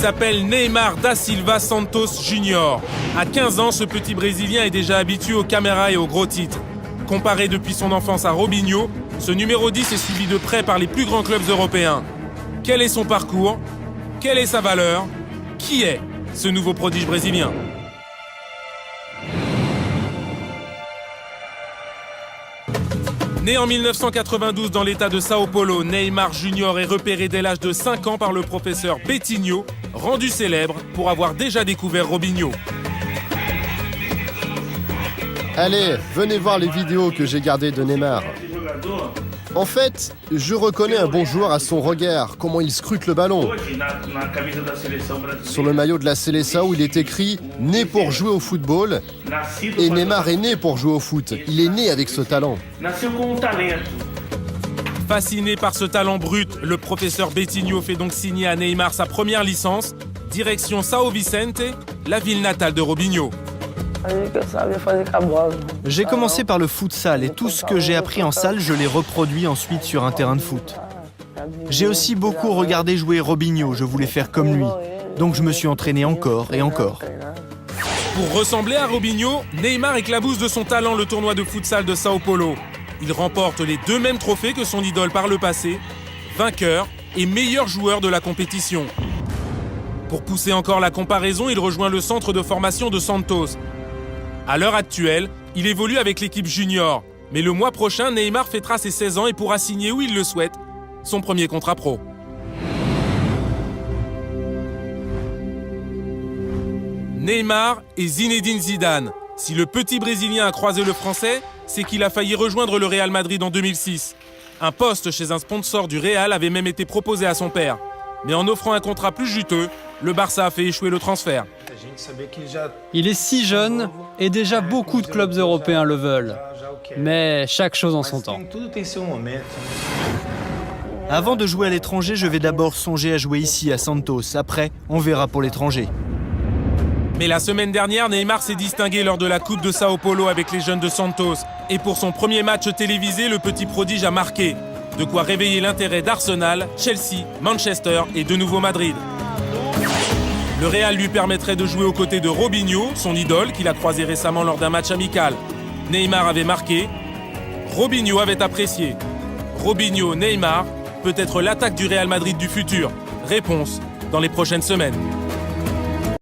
s'appelle Neymar da Silva Santos Junior. À 15 ans, ce petit Brésilien est déjà habitué aux caméras et aux gros titres. Comparé depuis son enfance à Robinho, ce numéro 10 est suivi de près par les plus grands clubs européens. Quel est son parcours? Quelle est sa valeur? Qui est ce nouveau prodige brésilien? Né en 1992 dans l'état de Sao Paulo, Neymar Junior est repéré dès l'âge de 5 ans par le professeur Betinho, rendu célèbre pour avoir déjà découvert Robinho. Allez, venez voir les vidéos que j'ai gardées de Neymar. En fait, je reconnais un bon joueur à son regard, comment il scrute le ballon. Sur le maillot de la Seleção, il est écrit « Né pour jouer au football » et Neymar est né pour jouer au foot. Il est né avec ce talent. Fasciné par ce talent brut, le professeur Betinho fait donc signer à Neymar sa première licence, direction São Vicente, la ville natale de Robinho. J'ai commencé par le futsal et tout ce que j'ai appris en salle, je l'ai reproduit ensuite sur un terrain de foot. J'ai aussi beaucoup regardé jouer Robinho, je voulais faire comme lui. Donc je me suis entraîné encore et encore. Pour ressembler à Robinho, Neymar éclabousse de son talent le tournoi de futsal de Sao Paulo. Il remporte les 2 mêmes trophées que son idole par le passé, vainqueur et meilleur joueur de la compétition. Pour pousser encore la comparaison, il rejoint le centre de formation de Santos. À l'heure actuelle, il évolue avec l'équipe junior. Mais le mois prochain, Neymar fêtera ses 16 ans et pourra signer, où il le souhaite, son premier contrat pro. Neymar et Zinedine Zidane. Si le petit Brésilien a croisé le Français, c'est qu'il a failli rejoindre le Real Madrid en 2006. Un poste chez un sponsor du Real avait même été proposé à son père. Mais en offrant un contrat plus juteux, le Barça a fait échouer le transfert. Il est si jeune et déjà beaucoup de clubs européens le veulent. Mais chaque chose en son temps. Avant de jouer à l'étranger, je vais d'abord songer à jouer ici à Santos. Après, on verra pour l'étranger. Mais la semaine dernière, Neymar s'est distingué lors de la Coupe de Sao Paulo avec les jeunes de Santos. Et pour son premier match télévisé, le petit prodige a marqué. De quoi réveiller l'intérêt d'Arsenal, Chelsea, Manchester et de nouveau Madrid. Le Real lui permettrait de jouer aux côtés de Robinho, son idole, qu'il a croisé récemment lors d'un match amical. Neymar avait marqué, Robinho avait apprécié. Robinho, Neymar, peut-être l'attaque du Real Madrid du futur. Réponse dans les prochaines semaines.